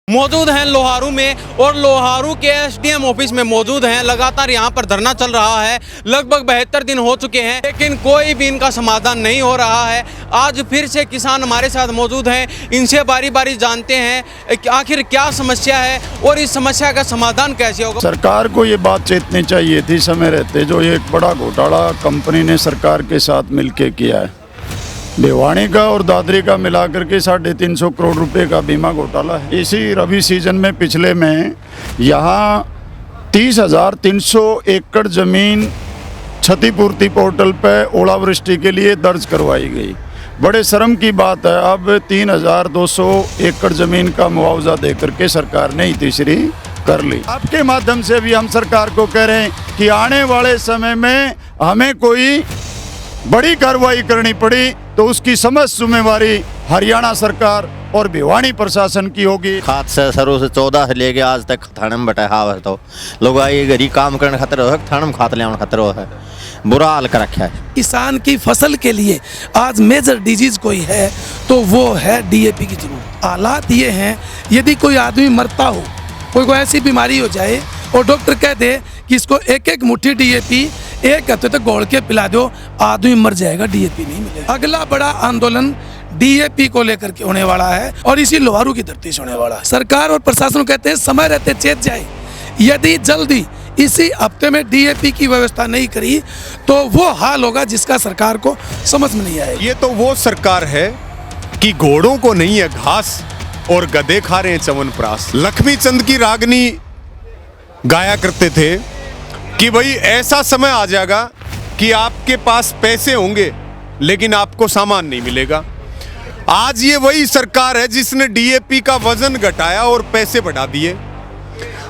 मौजूद हैं लोहारू में और लोहारू के एसडीएम ऑफिस में मौजूद हैं। लगातार यहां पर धरना चल रहा है। लगभग 72 दिन हो चुके हैं, लेकिन कोई भी इनका समाधान नहीं हो रहा है। आज फिर से किसान हमारे साथ मौजूद हैं, इनसे बारी बारी जानते हैं कि आखिर क्या समस्या है और इस समस्या का समाधान कैसे होगा। सरकार को ये बात चेतनी चाहिए थी समय रहते, जो ये एक बड़ा घोटाला कंपनी ने सरकार के साथ मिलकर किया है। भिवानी का और दादरी का मिलाकर के 350 करोड़ रुपए का बीमा घोटाला है। इसी रबी सीजन में पिछले में यहाँ 30,300 एकड़ जमीन क्षतिपूर्ति पोर्टल पर ओलावृष्टि के लिए दर्ज करवाई गई। बड़े शर्म की बात है, अब 3,200 एकड़ जमीन का मुआवजा देकर के सरकार ने तीसरी कर ली। आपके माध्यम से भी हम सरकार को कह रहे हैं कि आने वाले समय में हमें कोई बड़ी कार्रवाई करनी पड़ी तो उसकी समस्त जिम्मेवारी हरियाणा सरकार और भिवानी प्रशासन की होगी। खाद से सरों से 14 से लेके आज तक थाने में बैठा है, तो लोग आए घरी काम करने खतरे हो, थाने में खाते ले खतरे हो है, बुरा हाल कर रखा है। किसान की फसल के लिए आज मेजर डिजीज कोई है तो वो है डीएपी की जरूरत। हालात ये हैं, यदि कोई आदमी मरता हो, कोई ऐसी बीमारी हो जाए और डॉक्टर कह दे कि इसको एक एक मुट्ठी डीएपी 1 हफ्ते तक घोल के पिला दो, आदमी मर जाएगा, डीएपी नहीं मिलेगा। अगला बड़ा आंदोलन डीएपी को लेकर के होने वाला है और इसी लोहारू की धरती से होने वाला है। सरकार और प्रशासन कहते हैं समय रहते चेत जाए, यदि जल्दी इसी हफ्ते में डीएपी की व्यवस्था नहीं करी तो वो हाल होगा जिसका सरकार को समझ में नहीं आएगा। ये तो वो सरकार है कि घोड़ों को नहीं है घास और गधे खा रहे हैं च्यवनप्राश। लक्ष्मी चंद की रागनी गाया करते थे कि भाई ऐसा समय आ जाएगा कि आपके पास पैसे होंगे लेकिन आपको सामान नहीं मिलेगा। आज ये वही सरकार है जिसने डीएपी का वजन घटाया और पैसे बढ़ा दिए।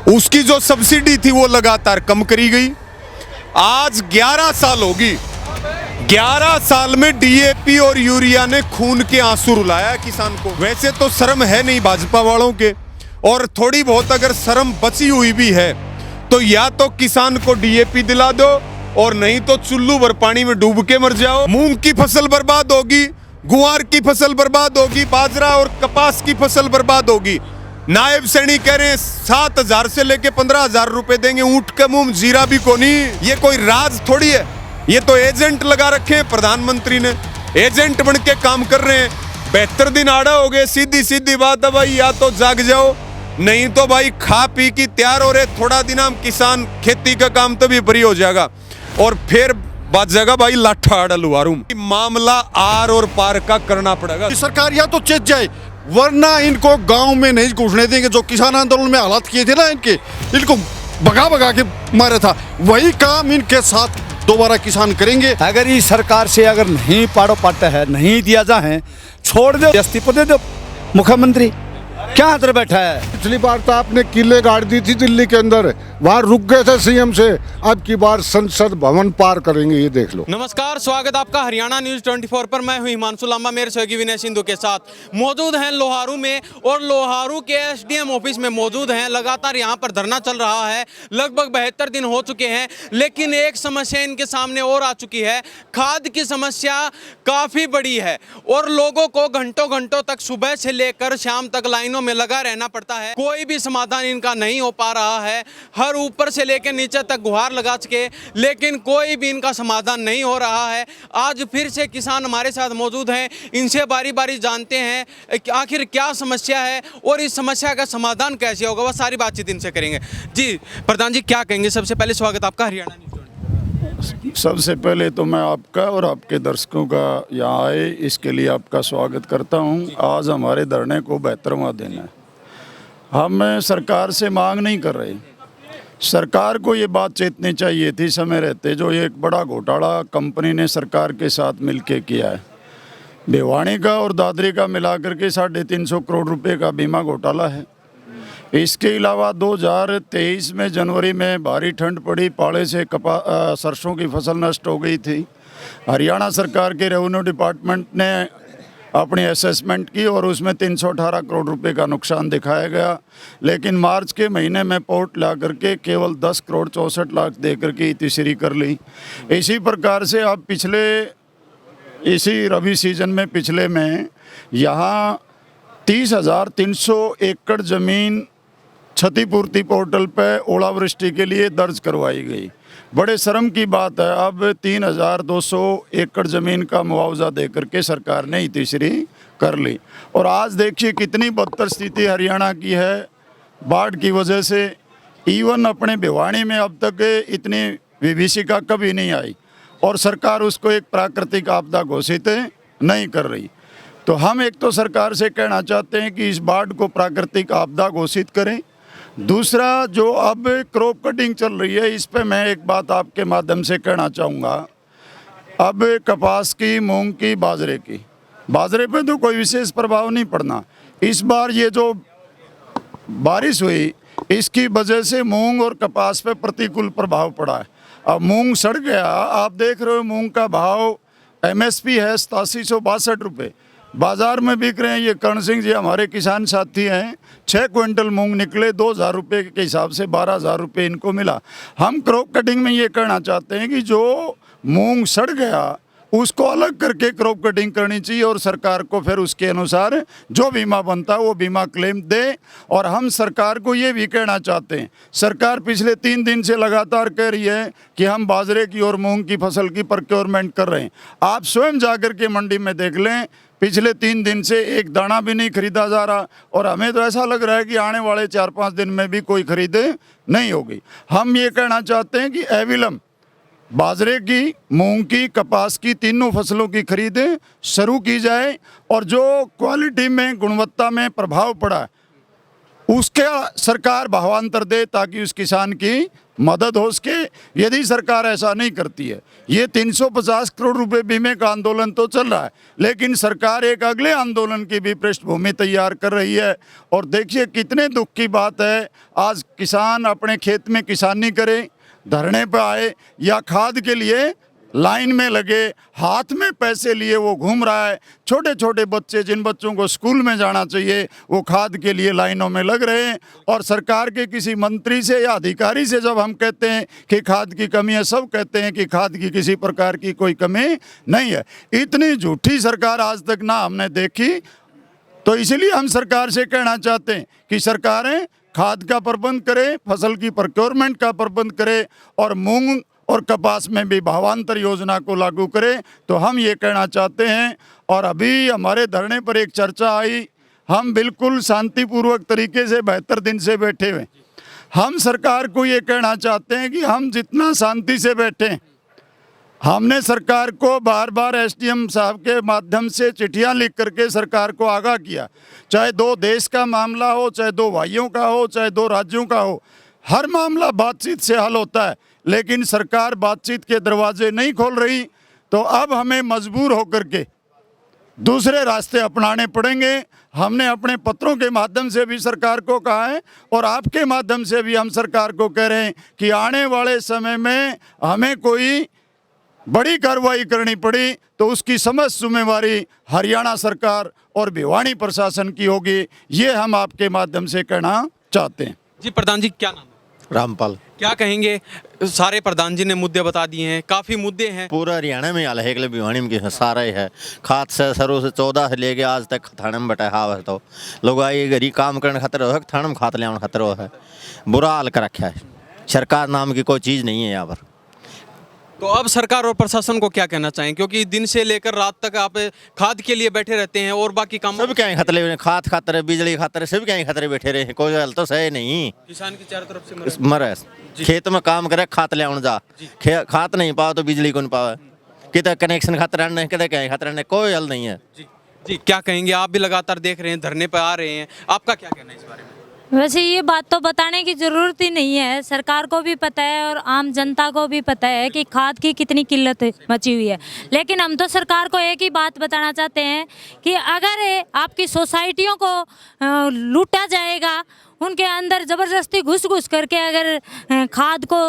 उसकी जो सब्सिडी थी वो लगातार कम करी गई। आज 11 साल होगी, 11 साल में डीएपी और यूरिया ने खून के आंसू रुलाया किसान को। वैसे तो शर्म है नहीं भाजपा वालों के, और थोड़ी बहुत अगर शर्म बची हुई भी है तो या तो किसान को डीएपी दिला दो और नहीं तो चुल्लू भर पानी में डूब के मर जाओ। मूंग की फसल बर्बाद होगी, गुआर की फसल बर्बाद होगी, बाजरा और कपास की फसल बर्बाद होगी। नायब सैनी कह रहे हैं 7,000 से लेके 15,000 रुपए देंगे, ऊंट के मुंह जीरा भी को नहीं। ये कोई राज थोड़ी है, ये तो एजेंट लगा रखे हैं प्रधानमंत्री ने, एजेंट बन के काम कर रहे हैं। 72 दिन आड़ा हो गए। सीधी सीधी बात है भाई, या तो जाग जाओ नहीं तो भाई खा पी की तैयार हो रहे। थोड़ा दिन हम किसान खेती का काम तभी फ्री हो जाएगा और फिर बात जाएगा भाई लाठा आड़ा लुहारू। मामला आर और पार का करना पड़ेगा। सरकार या तो चेत जाए, वरना इनको गांव में नहीं घुसने देंगे। जो किसान आंदोलन में हालात किए थे ना, इनको भगा भगा के मारा था, वही काम इनके साथ दोबारा किसान करेंगे। अगर इस सरकार से अगर नहीं पाड़ो पाता है, नहीं दिया जाए, छोड़ दो, इस्तीफा दे दो। मुख्यमंत्री क्या अंदर बैठा है? पिछली बार तो आपने किले गाड़ दी थी दिल्ली के अंदर, वहां रुक गए थे सीएम से। अब की बार संसद भवन पार करेंगे, ये देख लो। नमस्कार, स्वागत आपका हरियाणा न्यूज 24 पर। मैं हूं हिमांशु लांबा, मेरे सहयोगी विनय सिंधु के साथ। मौजूद हैं लोहारू में और लोहारू के एसडीएम ऑफिस में मौजूद हैं। लगातार यहां पर धरना चल रहा है। लगभग 72 दिन हो चुके हैं, लेकिन एक समस्या इनके सामने और आ चुकी है। खाद की समस्या काफ़ी बड़ी है और लोगों को घंटों घंटों तक सुबह से लेकर शाम तक लाइनों में लगा रहना पड़ता है। कोई भी समाधान इनका नहीं हो पा रहा है। हर ऊपर से लेकर नीचे तक गुहार लगा चुके, लेकिन कोई भी इनका समाधान नहीं हो रहा है। आज फिर से किसान हमारे साथ मौजूद हैं, इनसे बारी बारी जानते हैं कि आखिर क्या समस्या है और इस समस्या का समाधान कैसे होगा। वह सारी बातचीत इनसे करेंगे। जी प्रधान जी, क्या कहेंगे? सबसे पहले स्वागत आपका हरियाणा न्यूज। सबसे पहले तो मैं आपका और आपके दर्शकों का यहाँ आए इसके लिए आपका स्वागत करता हूँ। आज हमारे धरने को 72वां दिन है। हम सरकार से मांग नहीं कर रहे, सरकार को ये बात चेतनी चाहिए थी समय रहते, जो ये एक बड़ा घोटाला कंपनी ने सरकार के साथ मिलकर किया है। भिवानी का और दादरी का मिलाकर के 350 करोड़ रुपए का बीमा घोटाला है। इसके अलावा 2023 में जनवरी में भारी ठंड पड़ी, पाले से सरसों की फसल नष्ट हो गई थी। हरियाणा सरकार के रेवेन्यू डिपार्टमेंट ने अपनी असेसमेंट की और उसमें 318 करोड़ रुपए का नुकसान दिखाया गया, लेकिन मार्च के महीने में पोर्ट ला करके केवल 10 करोड़ 64 लाख दे करके तीसरी कर ली। इसी प्रकार से अब इसी रबी सीजन में पिछले में यहाँ 30,300 एकड़ ज़मीन क्षतिपूर्ति पोर्टल पे ओलावृष्टि के लिए दर्ज करवाई गई। बड़े शर्म की बात है, अब 3,200 एकड़ ज़मीन का मुआवजा दे करके सरकार ने ही तीसरी कर ली। और आज देखिए कितनी बदतर स्थिति हरियाणा की है बाढ़ की वजह से। इवन अपने भिवानी में अब तक इतनी विभीषिका कभी नहीं आई और सरकार उसको एक प्राकृतिक आपदा घोषित नहीं कर रही। तो हम एक तो सरकार से कहना चाहते हैं कि इस बाढ़ को प्राकृतिक आपदा घोषित करें। दूसरा, जो अब क्रॉप कटिंग चल रही है, इस पे मैं एक बात आपके माध्यम से कहना चाहूँगा। अब कपास की, मूंग की, बाजरे पे तो कोई विशेष प्रभाव नहीं पड़ना। इस बार ये जो बारिश हुई इसकी वजह से मूंग और कपास पे प्रतिकूल प्रभाव पड़ा है। अब मूंग सड़ गया, आप देख रहे हो मूंग का भाव MSP है 8762 रुपये, बाज़ार में बिक रहे हैं। ये कर्ण सिंह जी हमारे किसान साथी हैं, 6 क्विंटल मूंग निकले 2,000 रुपये के हिसाब से 12,000 रुपये इनको मिला। हम क्रॉप कटिंग में ये कहना चाहते हैं कि जो मूंग सड़ गया उसको अलग करके क्रॉप कटिंग करनी चाहिए और सरकार को फिर उसके अनुसार जो बीमा बनता है वो बीमा क्लेम दे। और हम सरकार को ये भी कहना चाहते हैं, सरकार पिछले 3 दिन से लगातार कह रही है कि हम बाजरे की और मूंग की फसल की प्रोक्योरमेंट कर रहे हैं। आप स्वयं जाकर के मंडी में देख लें, पिछले 3 दिन से एक दाना भी नहीं खरीदा जा रहा और हमें तो ऐसा लग रहा है कि आने वाले 4-5 दिन में भी कोई खरीद नहीं होगी। हम ये कहना चाहते हैं कि अविलंब बाजरे की, मूंग की, कपास की, तीनों फसलों की खरीद शुरू की जाए और जो क्वालिटी में, गुणवत्ता में प्रभाव पड़ा है उसका सरकार भावांतर दे ताकि उस किसान की मदद हो सके। यदि सरकार ऐसा नहीं करती है, ये 350 करोड़ रुपए बीमे का आंदोलन तो चल रहा है, लेकिन सरकार एक अगले आंदोलन की भी पृष्ठभूमि तैयार कर रही है। और देखिए कितने दुख की बात है, आज किसान अपने खेत में किसानी करे, धरने पर आए या खाद के लिए लाइन में लगे, हाथ में पैसे लिए वो घूम रहा है। छोटे छोटे बच्चे, जिन बच्चों को स्कूल में जाना चाहिए, वो खाद के लिए लाइनों में लग रहे हैं। और सरकार के किसी मंत्री से या अधिकारी से जब हम कहते हैं कि खाद की कमी है, सब कहते हैं कि खाद की किसी प्रकार की कोई कमी नहीं है। इतनी झूठी सरकार आज तक ना हमने देखी। तो इसलिए हम सरकार से कहना चाहते हैं कि सरकारें खाद का प्रबंध करे, फसल की प्रोक्योरमेंट का प्रबंध करे और मूंग और कपास में भी भावांतर योजना को लागू करे। तो हम ये कहना चाहते हैं। और अभी हमारे धरने पर एक चर्चा आई, हम बिल्कुल शांतिपूर्वक तरीके से 72 दिन से बैठे हुए। हम सरकार को ये कहना चाहते हैं कि हम जितना शांति से बैठें, हमने सरकार को बार बार SDM साहब के माध्यम से चिट्ठियां लिख करके सरकार को आगाह किया, चाहे 2 देश का मामला हो, चाहे 2 भाइयों का हो, चाहे 2 राज्यों का हो, हर मामला बातचीत से हल होता है। लेकिन सरकार बातचीत के दरवाजे नहीं खोल रही। तो अब हमें मजबूर होकर के दूसरे रास्ते अपनाने पड़ेंगे। हमने अपने पत्रों के माध्यम से भी सरकार को कहा है और आपके माध्यम से भी हम सरकार को कह रहे हैं कि आने वाले समय में हमें कोई बड़ी कार्रवाई करनी पड़ी तो उसकी समस्त जिम्मेवारी हरियाणा सरकार और भिवानी प्रशासन की होगी। ये हम आपके माध्यम से कहना चाहते हैं। जी प्रधान जी, क्या नाम है? रामपाल। क्या कहेंगे? सारे प्रधान जी ने मुद्दे बता दिए हैं, काफ़ी मुद्दे हैं। पूरा हरियाणा में हाल है कि भिवानी में सारा ही है। खाद से शुरू से 14 से लेके आज तक थाने में बैठा हाव है। तो लोग आए घरी काम करने खातर हो, थाने में खाद ले आने खातर है। बुरा हाल कर रखा है। सरकार नाम की कोई चीज़ नहीं है यहाँ पर। तो अब सरकार और प्रशासन को क्या कहना चाहें, क्योंकि दिन से लेकर रात तक आप खाद के लिए बैठे रहते हैं और बाकी काम सब क्या खतरे, खाद खातर, बिजली खातर, सब क्या खतरे बैठे रहे। कोई हल तो सही नहीं। किसान की चारों तरफ से मरे खेत में काम करे, खाद ले आने जा, खाद नहीं पाओ तो बिजली को नहीं पावे, कितने कनेक्शन खातर रहने, कितने क्या खातर रहने, कोई हल नहीं है। जी क्या कहेंगे? आप भी लगातार देख रहे हैं, धरने पर आ रहे हैं, आपका क्या कहना है इस बारे में? वैसे ये बात तो बताने की ज़रूरत ही नहीं है, सरकार को भी पता है और आम जनता को भी पता है कि खाद की कितनी किल्लत मची हुई है। लेकिन हम तो सरकार को एक ही बात बताना चाहते हैं कि अगर आपकी सोसाइटियों को लूटा जाएगा, उनके अंदर ज़बरदस्ती घुस करके अगर खाद को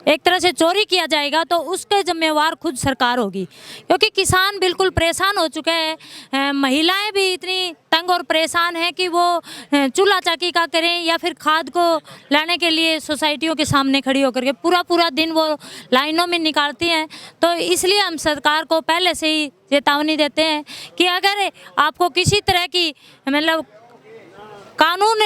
एक तरह से चोरी किया जाएगा तो उसके जिम्मेवार खुद सरकार होगी, क्योंकि किसान बिल्कुल परेशान हो चुके हैं। महिलाएं भी इतनी तंग और परेशान हैं कि वो चूल्हा चाकी का करें या फिर खाद को लाने के लिए सोसाइटियों के सामने खड़ी होकर के पूरा पूरा दिन वो लाइनों में निकालती हैं। तो इसलिए हम सरकार को पहले से ही चेतावनी देते हैं कि अगर आपको किसी तरह की मतलब कानून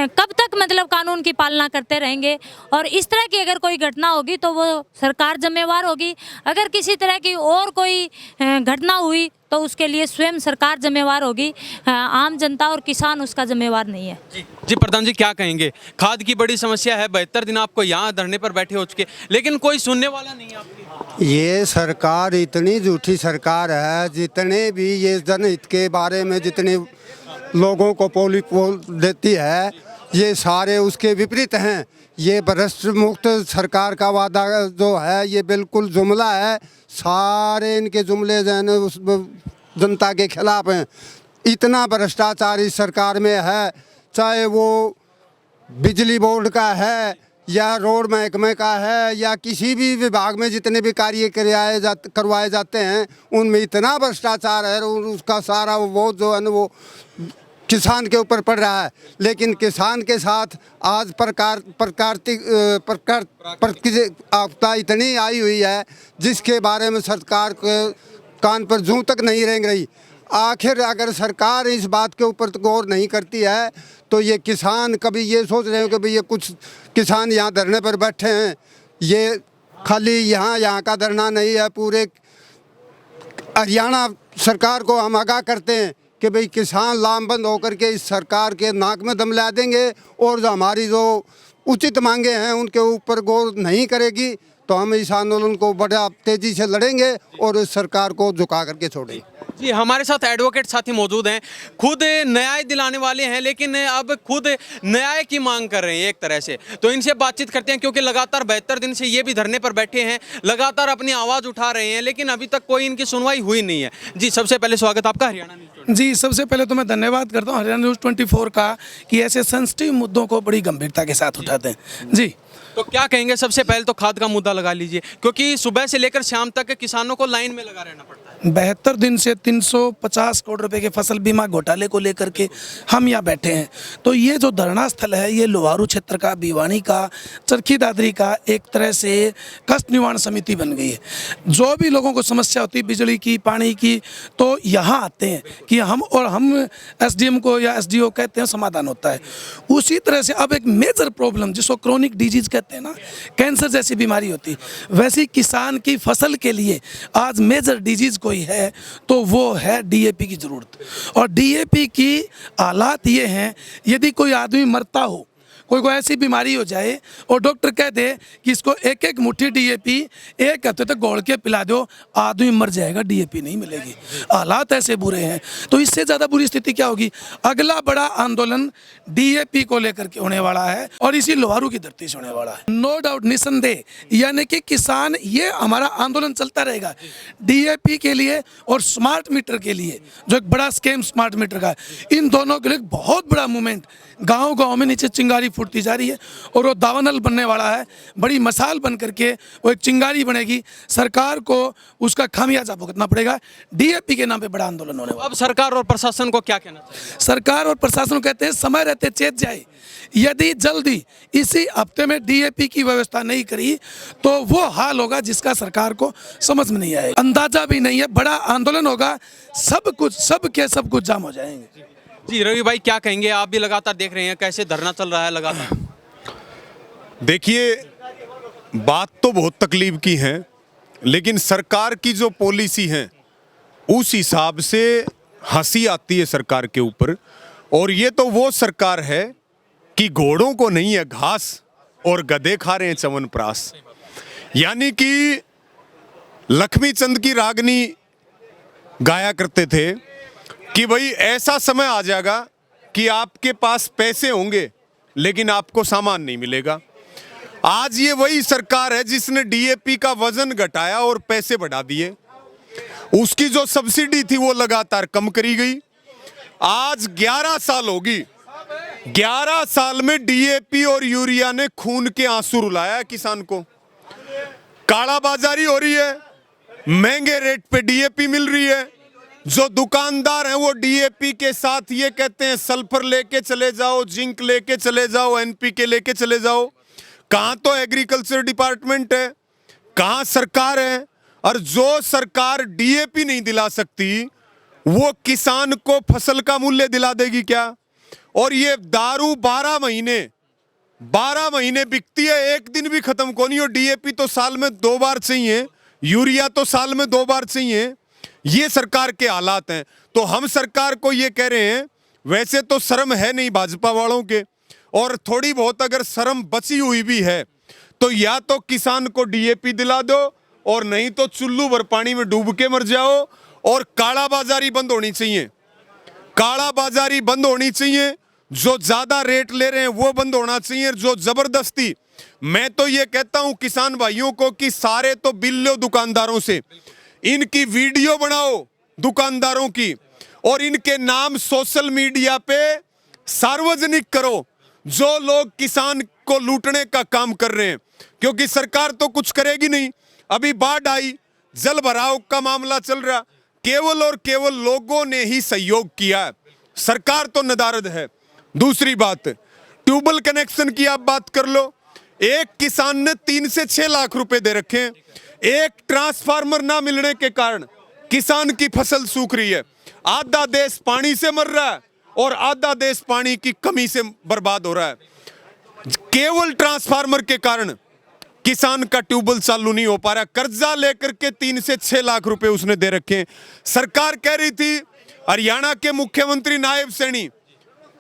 कब तक मतलब कानून की पालना करते रहेंगे, और इस तरह की अगर कोई घटना होगी तो वो सरकार जिम्मेवार होगी। अगर किसी तरह की और कोई घटना हुई तो उसके लिए स्वयं सरकार जिम्मेवार होगी, आम जनता और किसान उसका जिम्मेवार नहीं है। जी प्रधान जी, क्या कहेंगे? खाद की बड़ी समस्या है, 72 दिन आपको यहाँ धरने पर बैठे हो चुके, लेकिन कोई सुनने वाला नहीं है आपकी। ये सरकार इतनी झूठी सरकार है, जितने भी ये जनहित के बारे में जितने लोगों को पोल देती है, ये सारे उसके विपरीत हैं। ये भ्रष्ट मुक्त सरकार का वादा जो है ये बिल्कुल जुमला है। सारे इनके जुमले जो है उस जनता के खिलाफ हैं। इतना भ्रष्टाचार इस सरकार में है, चाहे वो बिजली बोर्ड का है या रोड महकमे का है या किसी भी विभाग में जितने भी कार्य करवाए जाते हैं उनमें इतना भ्रष्टाचार है और उसका सारा वो जो है ना वो किसान के ऊपर पड़ रहा है। लेकिन किसान के साथ आज आपदा इतनी आई हुई है जिसके बारे में सरकार के कान पर जूं तक नहीं रेंग रही। आखिर अगर सरकार इस बात के ऊपर गौर नहीं करती है तो ये किसान कभी ये सोच रहे हो कि भाई ये कुछ किसान यहाँ धरने पर बैठे हैं, ये खाली यहाँ का धरना नहीं है, पूरे हरियाणा सरकार को हम आगाह करते हैं कि भाई किसान लामबंद होकर के इस सरकार के नाक में दम ला देंगे और जो हमारी जो उचित मांगे हैं उनके ऊपर गौर नहीं करेगी तो हम इस आंदोलन को बड़ा तेजी से लड़ेंगे और इस सरकार को झुका करके छोड़ेंगे। जी, हमारे साथ एडवोकेट साथी मौजूद हैं, खुद न्याय दिलाने वाले हैं, लेकिन अब खुद न्याय की मांग कर रहे हैं एक तरह से। तो इनसे बातचीत करते हैं, क्योंकि लगातार 72 दिन से ये भी धरने पर बैठे हैं, लगातार अपनी आवाज़ उठा रहे हैं, लेकिन अभी तक कोई इनकी सुनवाई हुई नहीं है। जी, सबसे पहले स्वागत आपका हरियाणा न्यूज़। जी, सबसे पहले तो मैं धन्यवाद करता हूँ हरियाणा न्यूज़ 24 का कि ऐसे सेंसिटिव मुद्दों को बड़ी गंभीरता के साथ उठाते हैं। जी, तो क्या कहेंगे? सबसे पहले तो खाद का मुद्दा लगा लीजिए, क्योंकि सुबह से लेकर शाम तक किसानों को लाइन में लगा रहना पड़ता है। 72 दिन से 350 करोड़ रुपए के फसल बीमा घोटाले को लेकर के हम यहाँ बैठे हैं। तो ये जो धरना स्थल है ये लोहारू क्षेत्र का, भिवानी का, चरखी दादरी का एक तरह से कष्ट निवारण समिति बन गई है। जो भी लोगों को समस्या होती है बिजली की, पानी की, तो यहाँ आते हैं कि हम एसडीएम को या एसडीओ कहते हैं, समाधान होता है। उसी तरह से अब एक मेजर प्रॉब्लम जिसको क्रोनिक डिजीज कहते हैं ना, कैंसर जैसी बीमारी होती है, वैसी किसान की फसल के लिए आज मेजर डिजीज कोई है तो वो है डीएपी की जरूरत। और डीएपी की हालात ये हैं, यदि कोई आदमी मरता हो, कोई ऐसी बीमारी हो जाए और डॉक्टर कह दे कि इसको एक एक मुट्ठी डीएपी 1 हफ्ते तक घोल के पिला दो, आदमी मर जाएगा, डीएपी नहीं मिलेगी। हालात ऐसे बुरे हैं। तो इससे ज़्यादा बुरी स्थिति क्या होगी? अगला बड़ा आंदोलन डीएपी को लेकर के होने वाला है और इसी लोहारू की धरती से होने वाला है। नो डाउट, निसंदेह, यानी कि किसान, ये हमारा आंदोलन चलता रहेगा डीएपी के लिए और स्मार्ट मीटर के लिए, जो एक बड़ा स्कीम स्मार्ट मीटर का है। इन दोनों के लिए बहुत बड़ा मूवमेंट गांव-गांव में नीचे चिंगारी फूटती जा रही है और वो दावानल बनने वाला है। बड़ी मसाल बन करके वो एक चिंगारी बनेगी। सरकार को उसका खामियाजा भुगतना पड़ेगा। डीएपी के नाम पे बड़ा आंदोलन होने वाला। अब सरकार और प्रशासन को क्या कहना चाहिए? सरकार और प्रशासन कहते हैं समय रहते चेत जाए। यदि जल्दी इसी हफ्ते में डीएपी की व्यवस्था नहीं करी तो वो हाल होगा जिसका सरकार को समझ में नहीं आएगा, अंदाजा भी नहीं है। बड़ा आंदोलन होगा, सब कुछ जाम हो जाएंगे। जी, रवि भाई क्या कहेंगे? आप भी लगातार देख रहे हैं कैसे धरना चल रहा है लगातार। देखिए, बात तो बहुत तकलीफ की है, लेकिन सरकार की जो पॉलिसी है उस हिसाब से हंसी आती है सरकार के ऊपर। और ये तो वो सरकार है कि घोड़ों को नहीं है घास और गधे खा रहे हैं च्यवनप्राश। यानी कि लक्ष्मी चंद की रागनी गाया करते थे कि भाई ऐसा समय आ जाएगा कि आपके पास पैसे होंगे लेकिन आपको सामान नहीं मिलेगा। आज ये वही सरकार है जिसने डीएपी का वजन घटाया और पैसे बढ़ा दिए। उसकी जो सब्सिडी थी वो लगातार कम करी गई। आज 11 साल होगी, 11 साल में डीएपी और यूरिया ने खून के आंसू रुलाया किसान को। कालाबाजारी हो रही है, महंगे रेट पे डीएपी मिल रही है। जो दुकानदार हैं वो डीएपी के साथ ये कहते हैं सल्फर लेके चले जाओ, जिंक लेके चले जाओ, एनपीके लेके चले जाओ। कहाँ तो एग्रीकल्चर डिपार्टमेंट है, कहाँ सरकार है। और जो सरकार डीएपी नहीं दिला सकती वो किसान को फसल का मूल्य दिला देगी क्या? और ये दारू 12 महीने बिकती है, एक दिन भी खत्म को नहीं हो। डीएपी तो साल में 2 बार चाहिए, यूरिया तो साल में 2 बार चाहिए। ये सरकार के हालात हैं। तो हम सरकार को ये कह रहे हैं, वैसे तो शर्म है नहीं भाजपा वालों के, और थोड़ी बहुत अगर शर्म बची हुई भी है तो या तो किसान को डीएपी दिला दो और नहीं तो चुल्लू भर पानी में डूब के मर जाओ। और कालाबाजारी बंद होनी चाहिए, कालाबाजारी बंद होनी चाहिए। जो ज्यादा रेट ले रहे हैं वो बंद होना चाहिए। जो जबरदस्ती, मैं तो ये कहता हूं किसान भाइयों को कि सारे तो बिल लो दुकानदारों से, इनकी वीडियो बनाओ दुकानदारों की और इनके नाम सोशल मीडिया पे सार्वजनिक करो जो लोग किसान को लूटने का काम कर रहे हैं। क्योंकि सरकार तो कुछ करेगी नहीं। अभी बाढ़ आई, जल भराव का मामला चल रहा, केवल और केवल लोगों ने ही सहयोग किया है, सरकार तो नदारद है। दूसरी बात, ट्यूबवेल कनेक्शन की आप बात कर लो, एक किसान ने 3 से 6 लाख रुपए दे रखे हैं। एक ट्रांसफार्मर ना मिलने के कारण किसान की फसल सूख रही है। आधा देश पानी से मर रहा है और आधा देश पानी की कमी से बर्बाद हो रहा है। केवल ट्रांसफार्मर के कारण किसान का ट्यूबवेल चालू नहीं हो पा रहा। कर्जा लेकर के 3 से 6 लाख रुपए उसने दे रखे हैं। सरकार कह रही थी, हरियाणा के मुख्यमंत्री नायब सैनी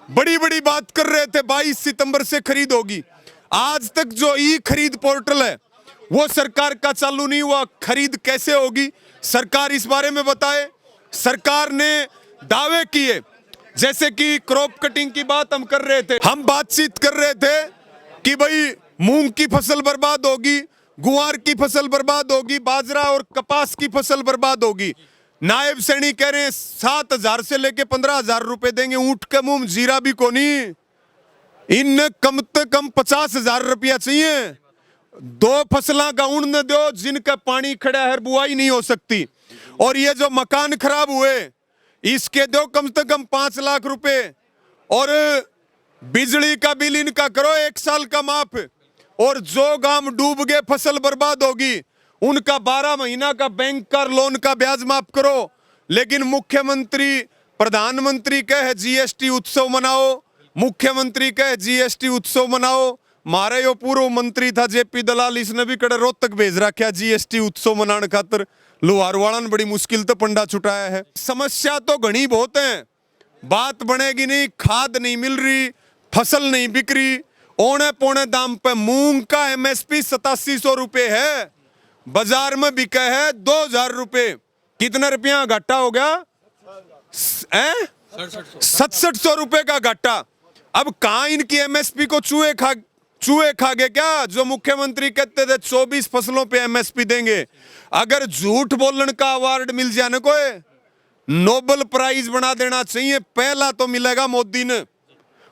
बड़ी बड़ी बात कर रहे थे, 22 सितंबर से खरीद होगी। आज तक जो ई खरीद पोर्टल है वो सरकार का चालू नहीं हुआ। खरीद कैसे होगी, सरकार इस बारे में बताए। सरकार ने दावे किए, जैसे कि क्रॉप कटिंग की बात हम कर रहे थे, हम बातचीत कर रहे थे कि भाई मूंग की फसल बर्बाद होगी, गुआर की फसल बर्बाद होगी, बाजरा और कपास की फसल बर्बाद होगी। नायब सैनी कह रहे हैं 7,000 से लेके 15,000 रुपए देंगे। ऊंट के मुंह जीरा भी को नहीं, इन कम से कम 50,000 रुपया चाहिए। 2 फसलों का उड़ने दो जिनका पानी खड़ा है, बुआई नहीं हो सकती। और ये जो मकान खराब हुए इसके दो कम से कम 5 लाख रुपए। और बिजली का बिल इनका करो 1 साल का माफ। और जो गांव डूब गए, फसल बर्बाद होगी, उनका 12 महीना का बैंक का लोन का ब्याज माफ करो। लेकिन मुख्यमंत्री, प्रधानमंत्री कहे जीएसटी उत्सव मनाओ, मुख्यमंत्री कहे जीएसटी उत्सव मनाओ। मारे यो पूर्व मंत्री था जेपी दलाल, इसने भी कड़े रोहतक भेज रखा जीएसटी उत्सव मनाने खातर। लोहारवाड़ा ने बड़ी मुश्किल तो पंडा छुटाया है। समस्या तो घनी बहुत है, बात बनेगी नहीं। खाद नहीं मिल रही, फसल नहीं बिक रही, औने पौने दाम पे मूंग का एमएसपी 8700 रुपए है, बाजार में बिका है 2,000 रुपए। कितना रुपया घाटा हो गया? 6700 रुपए का घाटा। अब कहां इनकी एमएसपी को चूहे खा गए क्या? जो मुख्यमंत्री कहते थे 24 फसलों पे एमएसपी देंगे। अगर झूठ बोलने का अवार्ड मिल जाए ना, कोई नोबेल प्राइज बना देना चाहिए। पहला तो मिलेगा मोदी ने,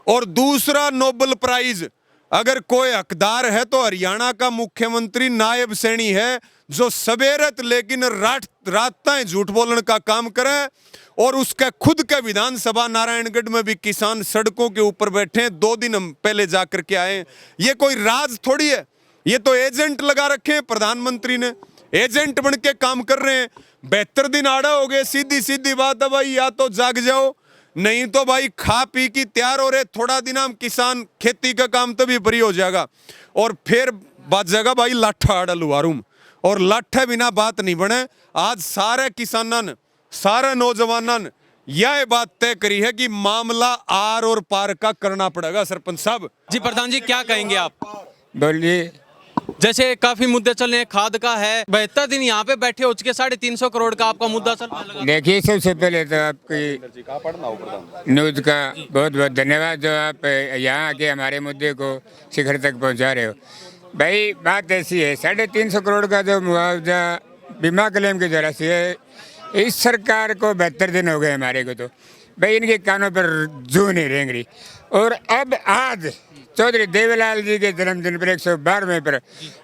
और दूसरा नोबेल प्राइज अगर कोई हकदार है तो हरियाणा का मुख्यमंत्री नायब सैनी है, जो सवेरे लेकिन रात झूठ बोलने का काम करे। और उसका खुद का विधानसभा नारायणगढ़ में भी किसान सड़कों के ऊपर बैठे हैं। 2 दिन हम पहले जाकर के आए। ये कोई राज थोड़ी है, ये तो एजेंट लगा रखे हैं प्रधानमंत्री ने, एजेंट बन के काम कर रहे हैं। 72 दिन आड़ा हो गए। सीधी सीधी बात है भाई, या तो जाग जाओ, नहीं तो भाई खा पी की तैयार हो रहे। थोड़ा दिन हम किसान खेती का काम तो भी बरी हो जाएगा और फिर बात जाएगा भाई लाठा आड़ा लुहारूम। और लाठे बिना बात नहीं बने। आज सारे किसानन, सारे नौजवानन यह बात तय करी है कि मामला आर और पार का करना पड़ेगा। सरपंच साहब जी, प्रधान जी क्या कहेंगे आप? बोलिए। जैसे काफी मुद्दे चल रहे हैं, खाद का है, 72 दिन यहाँ पे बैठे हो चुके, 350 करोड़ का आपका मुद्दा चल रहा है। देखिए, सबसे पहले तो आपकी न्यूज़ का बहुत बहुत धन्यवाद, जो आप यहाँ आके हमारे मुद्दे को शिखर तक पहुँचा रहे हो। भाई बात ऐसी है, 350 करोड़ का जो मुआवजा बीमा क्लेम के जरा से है, इस सरकार को 72 दिन हो गए हमारे को। तो भाई इनके कानों पर जू नहीं रेंग रही। और अब आज चौधरी देवीलाल जी के जन्मदिन पर 112वें पर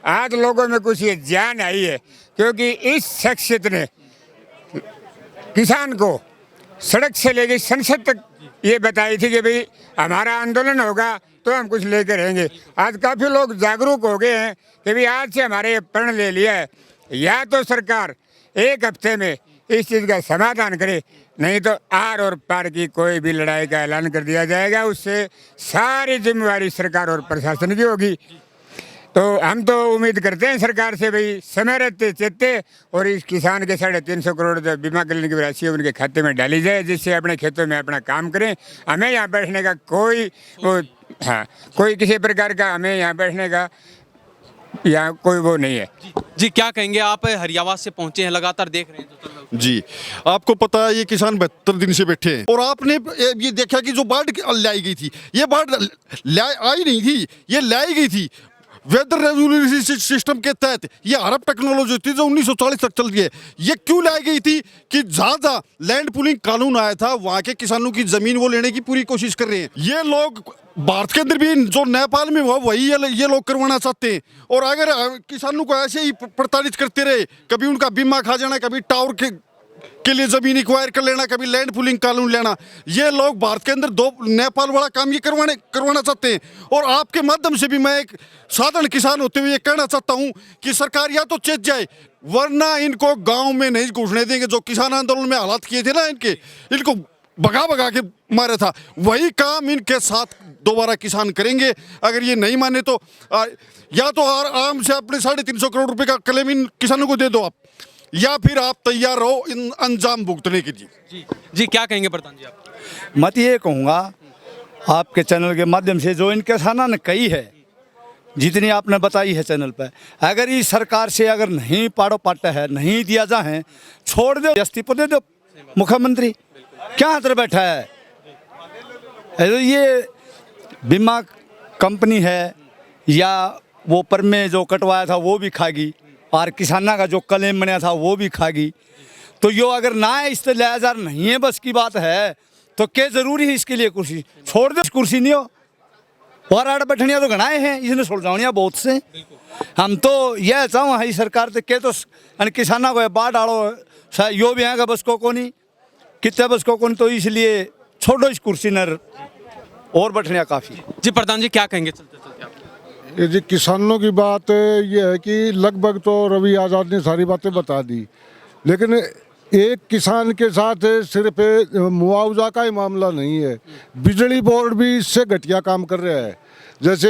आज लोगों में कुछ ये जान आई है, क्योंकि इस शख्सियत ने किसान को सड़क से लेकर संसद तक ये बताई थी कि भाई हमारा आंदोलन होगा तो हम कुछ लेकर रहेंगे। आज काफ़ी लोग जागरूक हो गए हैं कि भाई आज से हमारे ये प्रण ले लिया है, या तो सरकार एक हफ्ते में इस चीज़ का समाधान करे, नहीं तो आर और पार की कोई भी लड़ाई का ऐलान कर दिया जाएगा। उससे सारी जिम्मेवारी सरकार और प्रशासन की होगी। तो हम तो उम्मीद करते हैं सरकार से भाई समय रहते चेते और इस किसान के 350 करोड़ जो बीमा कल्याण की राशि है उनके खाते में डाली जाए, जिससे अपने खेतों में अपना काम करें। हमें यहाँ बैठने का कोई किसी प्रकार का हमें यहाँ बैठने का यहाँ कोई वो नहीं है। जी क्या कहेंगे, आप हरियावास से पहुंचे हैं, लगातार देख रहे हैं जो चल रहा है। जी, आपको पता है ये किसान 72 दिन से बैठे हैं और आपने ये देखा कि जो बाढ़ लाई गई थी, ये बाढ़ आई नहीं थी, ये लाई गई थी वेदर रेगुलेटरी सिस्टम के तहत। ये अरब टेक्नोलॉजी थी जो 1940 तक चल रही है। ये क्यों लाई गई थी कि जहाँ लैंड पुलिंग कानून आया था वहाँ के किसानों की जमीन वो लेने की पूरी कोशिश कर रहे हैं। ये लोग भारत के अंदर भी जो नेपाल में हुआ वही ये लोग करवाना चाहते हैं। और अगर किसानों को ऐसे ही प्रताड़ित करते रहे, कभी उनका बीमा खा जाना, कभी टावर के लिए जमीन एक्वायर कर लेना, कभी लैंड पुलिंग कानून लेना, ये लोग भारत के अंदर दो नेपाल वाला काम ये करवाना चाहते हैं। और आपके माध्यम से भी मैं एक साधारण किसान होते हुए ये कहना चाहता हूं कि सरकार या तो चेत जाए, वरना इनको गांव में नहीं घुसने देंगे। जो किसान आंदोलन में हालात किए थे ना इनको भगा भगा के मारा था, वही काम इनके साथ दोबारा किसान करेंगे। अगर ये नहीं माने तो या तो आराम से अपने 350 करोड़ रुपए का क्लेम इन किसानों को दे दो आप, या फिर आप तैयार रहो इन अंजाम भुगतने के लिए। जी क्या कहेंगे प्रधान जी आप? मत ये कहूँगा आपके चैनल के माध्यम से, जो इन किसानों ने कही है, जितनी आपने बताई है चैनल पर, अगर इस सरकार से अगर नहीं पाड़ो पाटा है, नहीं दिया जाए, छोड़ दो, इस्तीफा दे दो मुख्यमंत्री, क्या हाथ बैठा है। ये बीमा कंपनी है या वो पर में जो कटवाया था वो भी खागी, और किसाना का जो क्लेम बनाया था वो भी खागी। तो यो अगर ना है, इस लिहाजा नहीं है, बस की बात है, तो क्या जरूरी है इसके लिए कुर्सी छोड़ दो। कुर्सी नहीं हो और आड़ बैठनिया तो गणाए हैं, इसने सुलझावनिया बहुत से। हम तो यह चाहूँ हाई सरकार से के तो किसाना को बाढ़ डालो, यो भी आएगा बस को नहीं कितने बस को नहीं, तो इसलिए छोड़ो इस कुर्सी नर और बैठनिया काफ़ी। जी प्रधान जी क्या कहेंगे चलते चलते आप? ये जी किसानों की बात ये है कि लगभग तो रवि आज़ाद ने सारी बातें बता दी, लेकिन एक किसान के साथ सिर्फ मुआवजा का ही मामला नहीं है। बिजली बोर्ड भी इससे घटिया काम कर रहा है। जैसे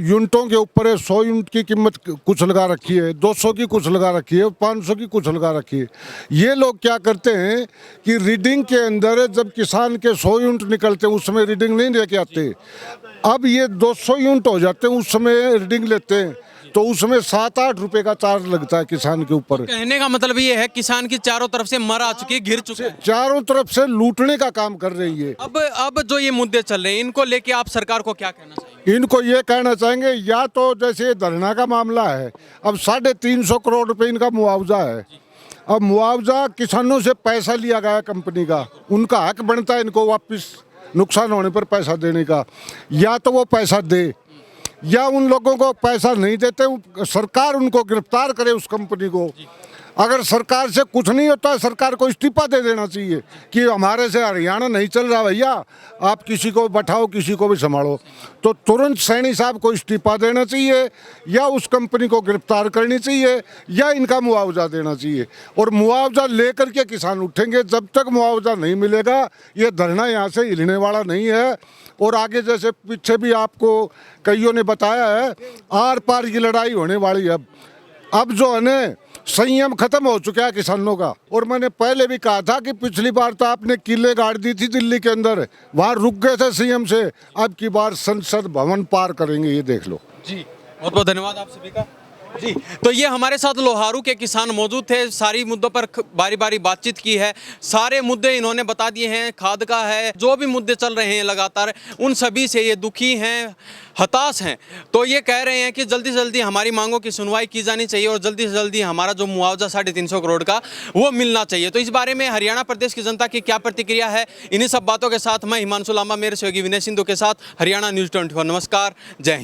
यूनिटों के ऊपर 100 यूनिट की कीमत कुछ लगा रखी है, 200 की कुछ लगा रखी है, 500 की कुछ लगा रखी है। ये लोग क्या करते हैं कि रीडिंग के अंदर जब किसान के 100 यूनिट निकलते हैं उस समय रीडिंग नहीं लेके आते। अब ये 200 यूनिट हो जाते हैं उस समय रीडिंग लेते हैं, तो उसमें 7-8 रुपए का चार्ज लगता है किसान के ऊपर। कहने का मतलब ये है किसान की चारों तरफ से मर आ चुकी है, घिर चुके हैं, चारों तरफ से लूटने का काम कर रही है। अब जो ये मुद्दे चल रहे हैं इनको लेके आप सरकार को क्या कहना चाहिए? इनको ये कहना चाहेंगे, या तो जैसे धरना का मामला है, अब 350 करोड़ रुपए इनका मुआवजा है। अब मुआवजा किसानों से पैसा लिया गया कंपनी का, उनका हक बनता है इनको वापस नुकसान होने पर पैसा देने का। या तो वो पैसा दे, या उन लोगों को पैसा नहीं देते, सरकार उनको गिरफ्तार करे उस कंपनी को। अगर सरकार से कुछ नहीं होता, सरकार को इस्तीफा दे देना चाहिए कि हमारे से हरियाणा नहीं चल रहा भैया, आप किसी को बैठाओ, किसी को भी संभालो। तो तुरंत सैनी साहब को इस्तीफा देना चाहिए, या उस कंपनी को गिरफ्तार करनी चाहिए, या इनका मुआवजा देना चाहिए। और मुआवजा लेकर के किसान उठेंगे। जब तक मुआवजा नहीं मिलेगा ये धरना यहाँ से हिलने वाला नहीं है। और आगे जैसे पीछे भी आपको कईयों ने बताया है, आर पार की लड़ाई होने वाली है। अब जो है न संयम खत्म हो चुका है किसानों का। और मैंने पहले भी कहा था कि पिछली बार तो आपने किले गाड़ दी थी दिल्ली के अंदर, वहाँ रुक गए थे सीएम से, अब की बार संसद भवन पार करेंगे, ये देख लो। जी बहुत बहुत धन्यवाद आप सभी का। जी, तो ये हमारे साथ लोहारू के किसान मौजूद थे। सारी मुद्दों पर बारी बारी बातचीत की है। सारे मुद्दे इन्होंने बता दिए हैं, खाद का है, जो भी मुद्दे चल रहे हैं लगातार, उन सभी से ये दुखी हैं, हताश हैं। तो ये कह रहे हैं कि जल्दी से जल्दी हमारी मांगों की सुनवाई की जानी चाहिए और जल्दी से जल्दी हमारा जो मुआवजा 350 करोड़ का वो मिलना चाहिए। तो इस बारे में हरियाणा प्रदेश की जनता की क्या प्रतिक्रिया है, इन्हीं सब बातों के साथ मैं हिमांशु लांबा, मेरे सहयोगी विनय सिंधु के साथ हरियाणा न्यूज़ 24। नमस्कार, जय हिंद।